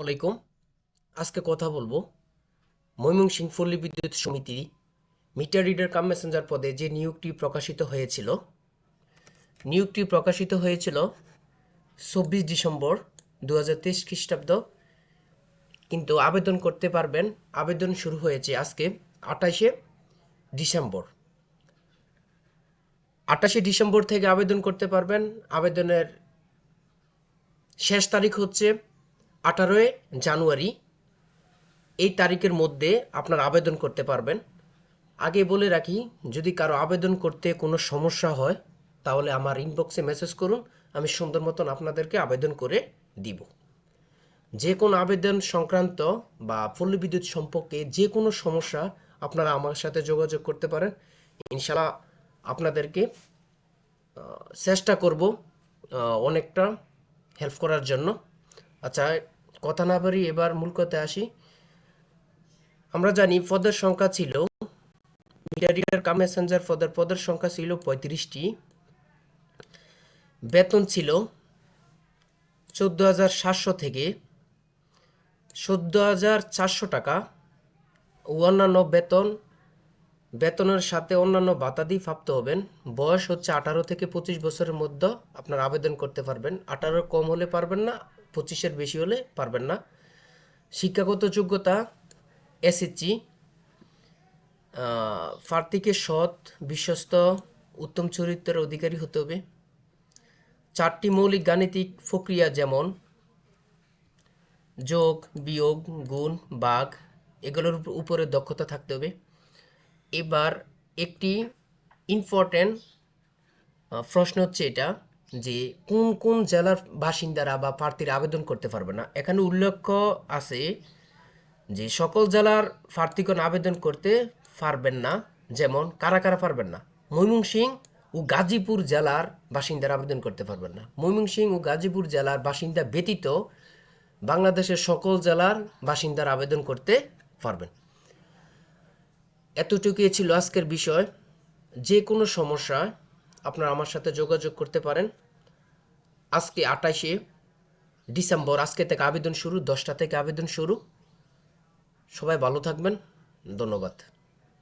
আলাইকুম। আজকে কথা বলবো ময়মনসিংহ পল্লী বিদ্যুৎ সমিতি মিটার রিডার কাম মেসেঞ্জার পদে যে নিয়োগটি প্রকাশিত হয়েছিল 24 ডিসেম্বর 2023 খ্রিস্টাব্দ। কিন্তু আবেদন করতে পারবেন, আবেদন শুরু হয়েছে আজকে 28 ডিসেম্বর। 28 ডিসেম্বর থেকে আবেদন করতে পারবেন। আবেদনের শেষ তারিখ হচ্ছে 18 জানুয়ারি। এই তারিখের মধ্যে আপনার আবেদন করতে পারবেন। আগে বলে রাখি, যদি কারো আবেদন করতে কোনো সমস্যা হয় তাহলে আমার ইনবক্সে মেসেজ করুন, আমি সুন্দর মতন আপনাদেরকে আবেদন করে দিব। যে কোনো আবেদন সংক্রান্ত বা পল্লী বিদ্যুৎ সম্পর্কে যে কোনো সমস্যা আপনারা আমার সাথে যোগাযোগ করতে পারেন। ইনশাল্লাহ আপনাদেরকে চেষ্টা করব অনেকটা হেল্প করার জন্য। আচ্ছা, কথা না বাড়ি এবার মূল কথায় আসি। আমরা জানি পদের সংখ্যা ছিল, মিটার রিডার কাম মেসেঞ্জার পদের সংখ্যা ছিল 35টি। বেতন ছিল 14,700 থেকে 14,400 টাকা। অন্যান্য বেতনের সাথে অন্যান্য ভাতা দিয়ে প্রাপ্ত হবেন। বয়স হচ্ছে 18 থেকে 25 বছরের মধ্যে আপনার আবেদন করতে পারবেন। 18 কম হলে পারবেন না, 25-এর বেশি হলে পারবেন না। শিক্ষাগত যোগ্যতা এসএসসি। প্রার্থীকে সৎ, বিশ্বস্ত, উত্তম চরিত্রের অধিকারী হতে হবে। 4টি মৌলিক গাণিতিক প্রক্রিয়া যেমন যোগ, বিয়োগ, গুণ, ভাগ এগুলোর উপরে দক্ষতা থাকতে হবে। এবার একটি ইম্পর্টেন্ট প্রশ্ন হচ্ছে এটা, যে কোন কোন জেলার বাসিন্দারা বা প্রার্থীরা আবেদন করতে পারবে না। এখানে উল্লেখ আছে যে সকল জেলার প্রার্থীগণ আবেদন করতে পারবেন না। যেমন কারা কারা পারবেন না: ময়মনসিংহ ও গাজীপুর জেলার বাসিন্দারা আবেদন করতে পারবেন না। ময়মনসিংহ ও গাজীপুর জেলার বাসিন্দা ব্যতীত বাংলাদেশের সকল জেলার বাসিন্দারা আবেদন করতে পারবেন। এতটুকুই ছিল আজকের বিষয়। যে কোনো সমস্যা আপনারা আমার সাথে যোগাযোগ করতে পারেন। আজকে 28 ডিসেম্বর, আজকে থেকে আবেদন শুরু, 10টা থেকে আবেদন শুরু। সবাই ভালো থাকবেন, ধন্যবাদ।